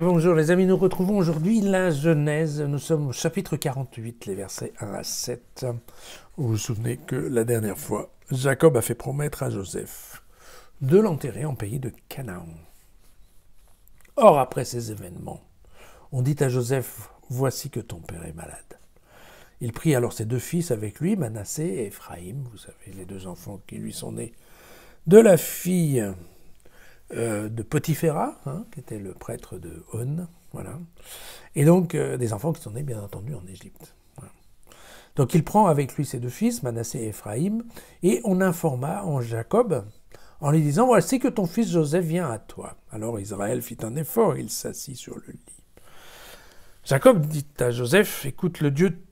Bonjour les amis, nous retrouvons aujourd'hui la Genèse. Nous sommes au chapitre 48, les versets 1 à 7. Vous vous souvenez que la dernière fois, Jacob a fait promettre à Joseph de l'enterrer en pays de Canaan. Or, après ces événements, on dit à Joseph, « Voici que ton père est malade. » Il prit alors ses deux fils avec lui, Manassé et Ephraïm, vous savez, les deux enfants qui lui sont nés de la fille de Potiphéra, qui était le prêtre de On, voilà. Et donc des enfants qui sont nés bien entendu en Égypte. Voilà. Donc il prend avec lui ses deux fils, Manassé et Ephraïm, et on informa en Jacob en lui disant « Voici que ton fils Joseph vient à toi. » Alors Israël fit un effort, il s'assit sur le lit. Jacob dit à Joseph « Écoute, le Dieu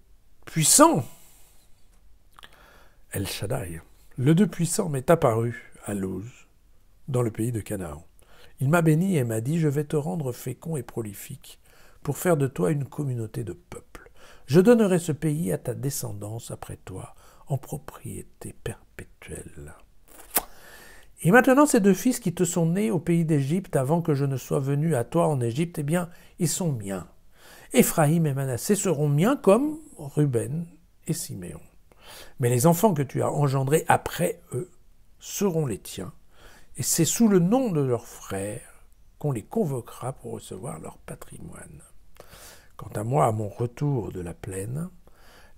puissant, El Shaddai, le Dieu puissant m'est apparu à Luz, dans le pays de Canaan. Il m'a béni et m'a dit, je vais te rendre fécond et prolifique, pour faire de toi une communauté de peuples. Je donnerai ce pays à ta descendance après toi, en propriété perpétuelle. Et maintenant, ces deux fils qui te sont nés au pays d'Égypte avant que je ne sois venu à toi en Égypte, eh bien, ils sont miens. Éphraïm et Manassé seront miens comme Ruben et Siméon. Mais les enfants que tu as engendrés après eux seront les tiens, et c'est sous le nom de leurs frères qu'on les convoquera pour recevoir leur patrimoine. Quant à moi, à mon retour de la plaine,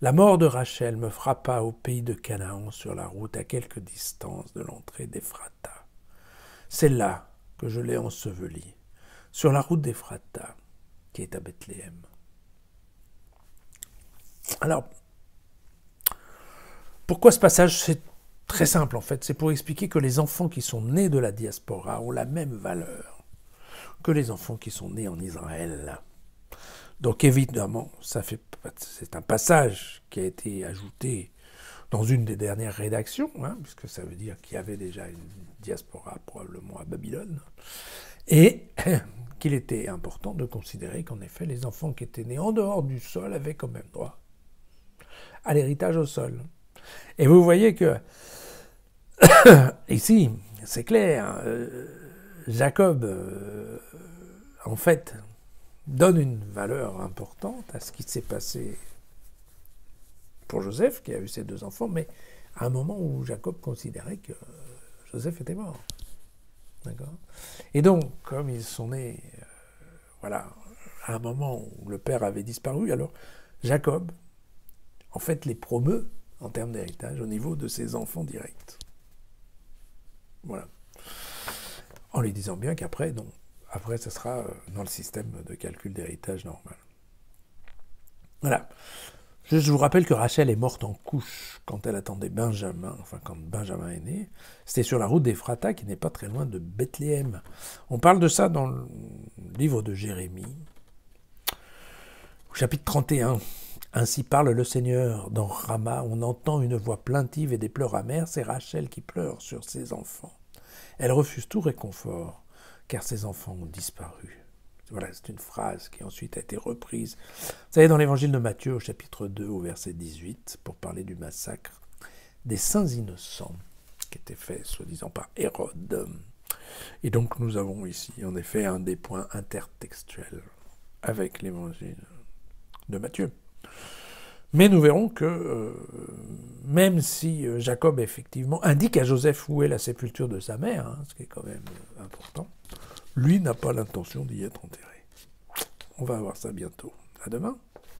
la mort de Rachel me frappa au pays de Canaan sur la route à quelque distance de l'entrée d'Ephrata. C'est là que je l'ai ensevelie, sur la route d'Ephrata, qui est à Bethléem. Alors, pourquoi ce passage? C'est très simple en fait, c'est pour expliquer que les enfants qui sont nés de la diaspora ont la même valeur que les enfants qui sont nés en Israël. Donc évidemment, c'est un passage qui a été ajouté dans une des dernières rédactions, puisque ça veut dire qu'il y avait déjà une diaspora probablement à Babylone, et qu'il était important de considérer qu'en effet les enfants qui étaient nés en dehors du sol avaient quand même droit à l'héritage au sol. Et vous voyez que ici, c'est clair, Jacob, en fait, donne une valeur importante à ce qui s'est passé pour Joseph, qui a eu ses deux enfants, mais à un moment où Jacob considérait que Joseph était mort. D'accord ? Et donc, comme ils sont nés, voilà, à un moment où le père avait disparu, alors Jacob, en fait, les promeut en termes d'héritage au niveau de ses enfants directs. Voilà. En lui disant bien qu'après, non. Après, ce sera dans le système de calcul d'héritage normal. Voilà. Je vous rappelle que Rachel est morte en couche quand elle attendait Benjamin, enfin quand Benjamin est né. C'était sur la route d'Ephrata, qui n'est pas très loin de Bethléem. On parle de ça dans le livre de Jérémie, au chapitre 31. Ainsi parle le Seigneur, dans Rama, on entend une voix plaintive et des pleurs amers, c'est Rachel qui pleure sur ses enfants. Elle refuse tout réconfort, car ses enfants ont disparu. Voilà, c'est une phrase qui ensuite a été reprise. Vous savez, dans l'évangile de Matthieu, au chapitre 2, au verset 18, pour parler du massacre des saints innocents, qui était fait, soi-disant, par Hérode. Et donc, nous avons ici, en effet, un des points intertextuels avec l'évangile de Matthieu. Mais nous verrons que même si Jacob effectivement indique à Joseph où est la sépulture de sa mère, ce qui est quand même important, lui n'a pas l'intention d'y être enterré. On va voir ça bientôt. À demain.